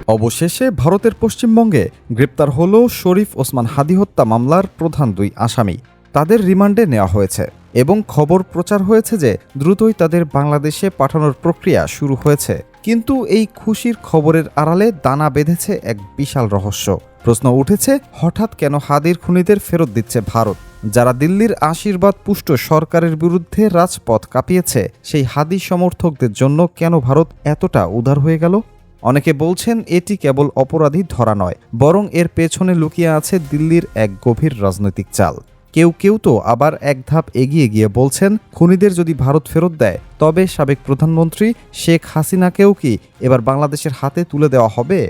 অবশেষে ভারতের পশ্চিমবঙ্গে গ্রেপ্তার হল শরীফ ওসমান হাদি হত্যা মামলার প্রধান দুই আসামি। তাদের রিমান্ডে নেওয়া হয়েছে এবং খবর প্রচার হয়েছে যে দ্রুতই তাদের বাংলাদেশে পাঠানোর প্রক্রিয়া শুরু হয়েছে। কিন্তু এই খুশির খবরের আড়ালে দানা বেঁধেছে এক বিশাল রহস্য। প্রশ্ন উঠেছে, হঠাৎ কেন হাদির খুনিদের ফেরত দিচ্ছে ভারত? যারা দিল্লির আশীর্বাদ পুষ্ট সরকারের বিরুদ্ধে রাজপথ কাঁপিয়েছে, সেই হাদি সমর্থকদের জন্য কেন ভারত এতটা উদার হয়ে গেল? অনেকে বলছেন এটি কেবল অপরাধী ধরা নয়, বরং এর পেছনে লুকিয়ে আছে দিল্লির এক গভীর রাজনৈতিক চাল। কেউ কেউ তো আবার এক ধাপ এগিয়ে গিয়ে বলছেন, খুনিদের যদি ভারত ফেরত দেয় তবে সাবেক প্রধানমন্ত্রী শেখ হাসিনাকেও কি এবার বাংলাদেশের হাতে তুলে দেওয়া হবে?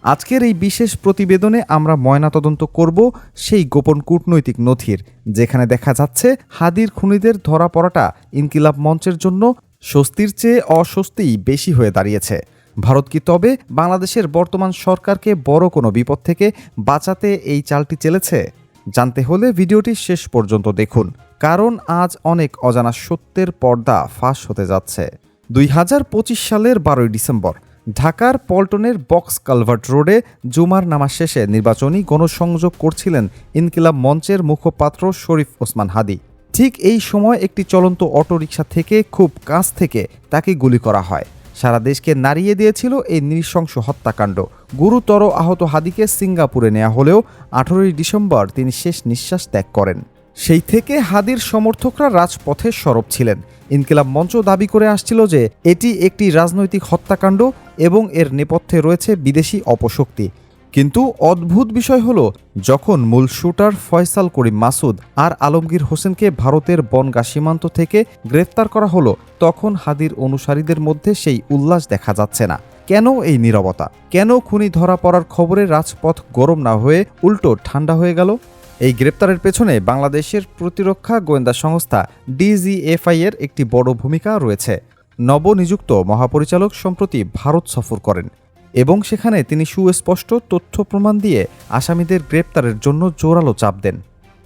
আজকের এই বিশেষ প্রতিবেদনে আমরা ময়নাতদন্ত করব সেই গোপন কূটনৈতিক নথির, যেখানে দেখা যাচ্ছে হাদির খুনিদের ধরা পড়াটা ইনকিলাব মঞ্চের জন্য স্বস্তির চেয়ে অস্বস্তিই বেশি হয়ে দাঁড়িয়েছে। ভারত কি তবে বাংলাদেশের বর্তমান সরকারকে বড় কোনো বিপদ থেকে বাঁচাতে এই চালটি চেলেছে? জানতে হলে ভিডিওটি শেষ পর্যন্ত দেখুন, কারণ আজ অনেক অজানা সত্যের পর্দা ফাঁস হতে যাচ্ছে। 2025 সালের 12 ডিসেম্বর ঢাকার পল্টনের বক্স কালভার্ট রোডে জুমার নামাজ শেষে নির্বাচনী গণসংযোগ করছিলেন ইনকিলাব মঞ্চের মুখপাত্র শরীফ ওসমান হাদি। ঠিক এই সময় একটি চলন্ত অটোরিকশা থেকে খুব কাছ থেকে তাকে গুলি করা হয়। সারা দেশকে নাড়িয়ে দিয়েছিল এই নৃশংস হত্যাকাণ্ড। গুরুতর আহত হাদিকে সিঙ্গাপুরে নেওয়া হলেও 18 ডিসেম্বর তিনি শেষ নিঃশ্বাস ত্যাগ করেন। সেই থেকে হাদির সমর্থকরা রাজপথে সরব ছিলেন। ইনকিলাব মঞ্চ দাবি করে আসছিল যে এটি একটি রাজনৈতিক হত্যাকাণ্ড এবং এর নেপথ্যে রয়েছে বিদেশি অপশক্তি। কিন্তু অদ্ভুত বিষয় হলো, যখন মূল শুটার ফয়সাল করিম মাসুদ আর আলমগীর হোসেনকে ভারতের বনগাঁ সীমান্ত থেকে গ্রেফতার করা হলো, তখন হাদির অনুসারীদের মধ্যে সেই উল্লাস দেখা যাচ্ছে না। কেন এই নীরবতা? কেন খুনি ধরা পড়ার খবরে রাজপথ গরম না হয়ে উল্টো ঠান্ডা হয়ে গেল? এই গ্রেপ্তারের পেছনে বাংলাদেশের প্রতিরক্ষা গোয়েন্দা সংস্থা DGFI এর একটি বড় ভূমিকা রয়েছে। নবনিযুক্ত মহাপরিচালক সম্প্রতি ভারত সফর করেন এবং সেখানে তিনি সুস্পষ্ট তথ্য প্রমাণ দিয়ে আসামিদের গ্রেপ্তারের জন্য জোরালো চাপ দেন।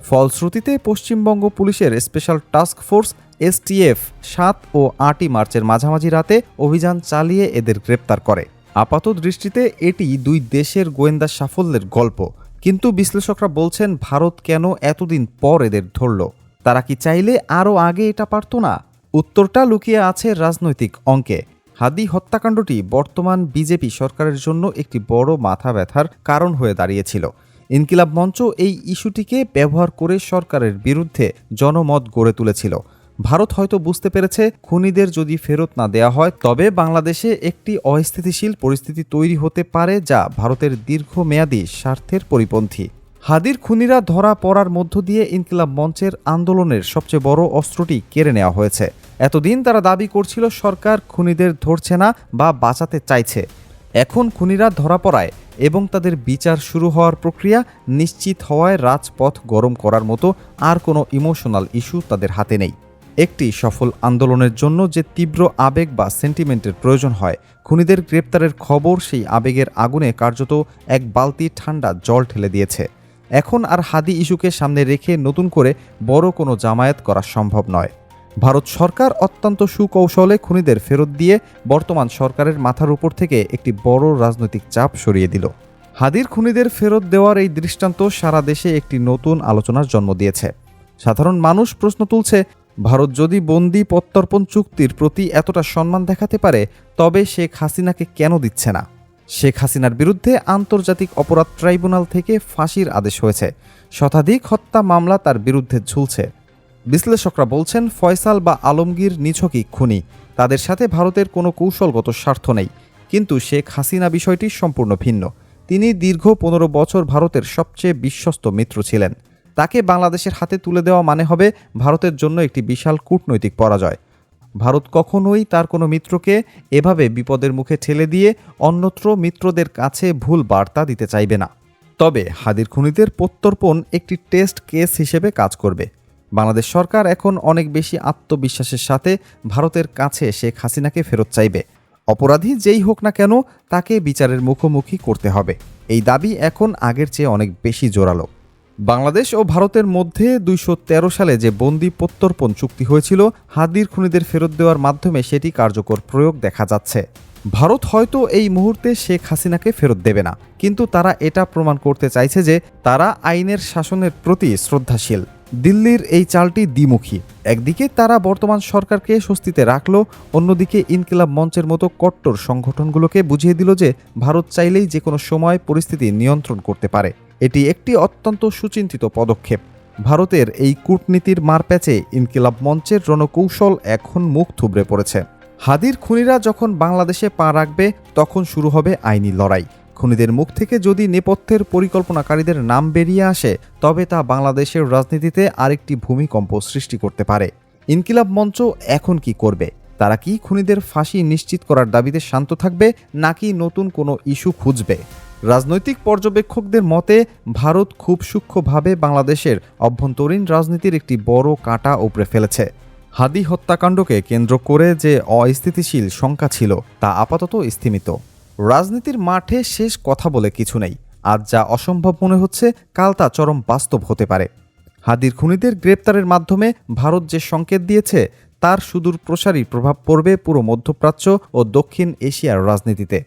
ফলশ্রুতিতে পশ্চিমবঙ্গ পুলিশের স্পেশাল টাস্ক ফোর্স STF 7 ও 8 মার্চের মাঝামাঝি রাতে অভিযান চালিয়ে এদের গ্রেপ্তার করে। আপাত দৃষ্টিতে এটি দুই দেশের গোয়েন্দা সাফল্যের গল্প, কিন্তু বিশ্লেষকরা বলছেন, ভারত কেন এতদিন পর এদের ধরল? তারা কি চাইলে আরও আগে এটা পারত না? উত্তরটা লুকিয়ে আছে রাজনৈতিক অঙ্কে। হাদি হত্যাকাণ্ডটি বর্তমান বিজেপি সরকারের জন্য একটি বড় মাথা ব্যথার কারণ হয়ে দাঁড়িয়েছিল। ইনকিলাব মঞ্চ এই ইস্যুটিকে ব্যবহার করে সরকারের বিরুদ্ধে জনমত গড়ে তুলেছিল। ভারত হয়তো বুঝতে পেরেছে, খুনিদের যদি ফেরত না দেওয়া হয় তবে বাংলাদেশে একটি অস্থিতিশীল পরিস্থিতি তৈরি হতে পারে, যা ভারতের দীর্ঘমেয়াদী স্বার্থের পরিপন্থী। হাদির খুনিরা ধরা পড়ার মধ্য দিয়ে ইনকিলাব মঞ্চের আন্দোলনের সবচেয়ে বড় অস্ত্রটি কেড়ে নেওয়া হয়েছে। এতদিন তারা দাবি করছিল সরকার খুনিদের ধরছে না বা বাঁচাতে চাইছে। এখন খুনিরা ধরা পড়ায় এবং তাদের বিচার শুরু হওয়ার প্রক্রিয়া নিশ্চিত হওয়ায় রাজপথ গরম করার মতো আর কোনো ইমোশনাল ইস্যু তাদের হাতে নেই। একটি সফল আন্দোলনের জন্য যে তীব্র আবেগ বা সেন্টিমেন্টের প্রয়োজন হয়, খুনিদের গ্রেপ্তারের খবর সেই আবেগের আগুনে কার্যত এক বালতি ঠান্ডা জল ঢেলে দিয়েছে। এখন আর হাদি ইস্যুকে সামনে রেখে নতুন করে বড় কোনো জামায়াত করা সম্ভব নয়। ভারত সরকার অত্যন্ত সুকৌশলে খুনিদের ফেরত দিয়ে বর্তমান সরকারের মাথার উপর থেকে একটি বড় রাজনৈতিক চাপ সরিয়ে দিল। হাদির খুনিদের ফেরত দেওয়ার এই দৃষ্টান্ত সারা দেশে একটি নতুন আলোচনার জন্ম দিয়েছে। সাধারণ মানুষ প্রশ্ন তুলছে, ভারত যদি বন্দি প্রত্যর্পণ চুক্তির প্রতি এতটা সম্মান দেখাতে পারে, তবে শেখ হাসিনাকে কেন দিচ্ছে না? শেখ হাসিনার বিরুদ্ধে আন্তর্জাতিক অপরাধ ট্রাইব্যুনাল থেকে ফাঁসির আদেশ হয়েছে। শতাধিক হত্যা মামলা তার বিরুদ্ধে ঝুলছে। বিশ্লেষকরা বলছেন, ফয়সাল বা আলমগীর নিছকই খুনি, তাদের সাথে ভারতের কোনো কৌশলগত স্বার্থ নেই। কিন্তু শেখ হাসিনা বিষয়টি সম্পূর্ণ ভিন্ন। তিনি দীর্ঘ 15 বছর ভারতের সবচেয়ে বিশ্বস্ত মিত্র ছিলেন। তাকে বাংলাদেশের হাতে তুলে দেওয়া মানে হবে ভারতের জন্য একটি বিশাল কূটনৈতিক পরাজয়। ভারত কখনোই তার কোনো মিত্রকে এভাবে বিপদের মুখে ঠেলে দিয়ে অন্যত্র মিত্রদের কাছে ভুল বার্তা দিতে চাইবে না। তবে হাদির খুনিদের প্রত্যর্পণ একটি টেস্ট কেস হিসেবে কাজ করবে। বাংলাদেশ সরকার এখন অনেক বেশি আত্মবিশ্বাসের সাথে ভারতের কাছে শেখ হাসিনাকে ফেরত চাইবে। অপরাধী যেই হোক না কেন, তাকে বিচারের মুখোমুখি করতে হবে। এই দাবি এখন আগের চেয়ে অনেক বেশি জোরালো। বাংলাদেশ ও ভারতের মধ্যে 2013 সালে যে বন্দি প্রত্যর্পণ চুক্তি হয়েছিল, হাদির খুনিদের ফেরত দেওয়ার মাধ্যমে সেটি কার্যকর প্রয়োগ দেখা যাচ্ছে। ভারত হয়তো এই মুহূর্তে শেখ হাসিনাকে ফেরত দেবে না, কিন্তু তারা এটা প্রমাণ করতে চাইছে যে তারা আইনের শাসনের প্রতি শ্রদ্ধাশীল। দিল্লির এই চালটি দ্বিমুখী। একদিকে তারা বর্তমান সরকারকে স্বস্তিতে রাখল, অন্যদিকে ইনকিলাব মঞ্চের মতো কট্টর সংগঠনগুলোকে বুঝিয়ে দিল যে ভারত চাইলেই যে কোনো সময় পরিস্থিতি নিয়ন্ত্রণ করতে পারে। এটি একটি অত্যন্ত সুচিন্তিত পদক্ষেপ। ভারতের এই কূটনীতির মারপ্যাচে ইনকিলাব মঞ্চের রণকৌশল এখন মুখ থুবড়ে পড়েছে। হাদির খুনিরা যখন বাংলাদেশে পা রাখবে তখন শুরু হবে আইনি লড়াই। খুনিদের মুখ থেকে যদি নেপথ্যের পরিকল্পনাকারীদের নাম বেরিয়ে আসে, তবে তা বাংলাদেশের রাজনীতিতে আরেকটি ভূমিকম্প সৃষ্টি করতে পারে। ইনকিলাব মঞ্চ এখন কি করবে? তারা কি খুনিদের ফাঁসি নিশ্চিত করার দাবিতে শান্ত থাকবে, নাকি নতুন কোনো ইস্যু খুঁজবে? রাজনৈতিক পর্যবেক্ষকদের মতে ভারত খুব সূক্ষ্মভাবে বাংলাদেশের অভ্যন্তরীণ রাজনীতির একটি বড় কাঁটা উপড়ে ফেলেছে। হাদি হত্যাকাণ্ডকে কেন্দ্র করে যে অস্থিতিশীল শঙ্কা ছিল তা আপাতত স্থিমিত। রাজনীতির মাঠে শেষ কথা বলে কিছু নেই। আজ যা অসম্ভব মনে হচ্ছে, কাল তা চরম বাস্তব হতে পারে। হাদির খুনিদের গ্রেপ্তারের মাধ্যমে ভারত যে সংকেত দিয়েছে, তার সুদূর প্রসারী প্রভাব পড়বে পুরো মধ্যপ্রাচ্য ও দক্ষিণ এশিয়ার রাজনীতিতে।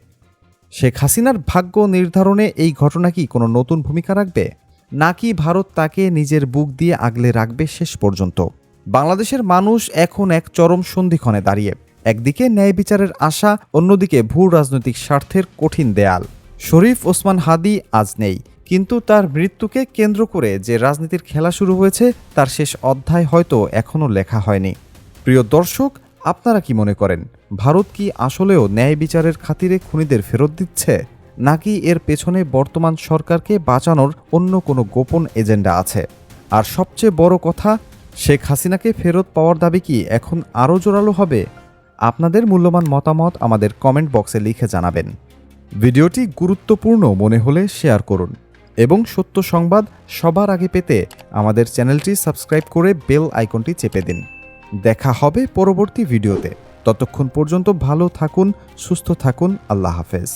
শেখ হাসিনার ভাগ্য নির্ধারণে এই ঘটনা কি কোনো নতুন ভূমিকা রাখবে, নাকি ভারত তাকে নিজের বুক দিয়ে আগলে রাখবে শেষ পর্যন্ত? বাংলাদেশের মানুষ এখন এক চরম সন্ধিক্ষণে দাঁড়িয়ে। একদিকে ন্যায় বিচারের আশা, অন্যদিকে ভূ রাজনৈতিক স্বার্থের কঠিন দেয়াল। শরীফ ওসমান হাদি আজ নেই, কিন্তু তার মৃত্যুকে কেন্দ্র করে যে রাজনীতির খেলা শুরু হয়েছে, তার শেষ অধ্যায় হয়তো এখনও লেখা হয়নি। প্রিয় দর্শক, আপনারা কি মনে করেন? ভারত কি আসলেও ন্যায় বিচারের খাতিরে খুনিদের ফেরত দিচ্ছে, নাকি এর পেছনে বর্তমান সরকারকে বাঁচানোর অন্য কোনো গোপন এজেন্ডা আছে? আর সবচেয়ে বড় কথা, শেখ হাসিনাকে ফেরত পাওয়ার দাবি কি এখন আরও জোরালো হবে? আপনাদের মূল্যবান মতামত আমাদের কমেন্ট বক্সে লিখে জানাবেন। ভিডিওটি গুরুত্বপূর্ণ মনে হলে শেয়ার করুন এবং সত্য সংবাদ সবার আগে পেতে আমাদের চ্যানেলটি সাবস্ক্রাইব করে বেল আইকনটি চেপে দিন। দেখা হবে পরবর্তী ভিডিওতে। ততক্ষণ পর্যন্ত ভালো থাকুন, সুস্থ থাকুন। আল্লাহ হাফেজ।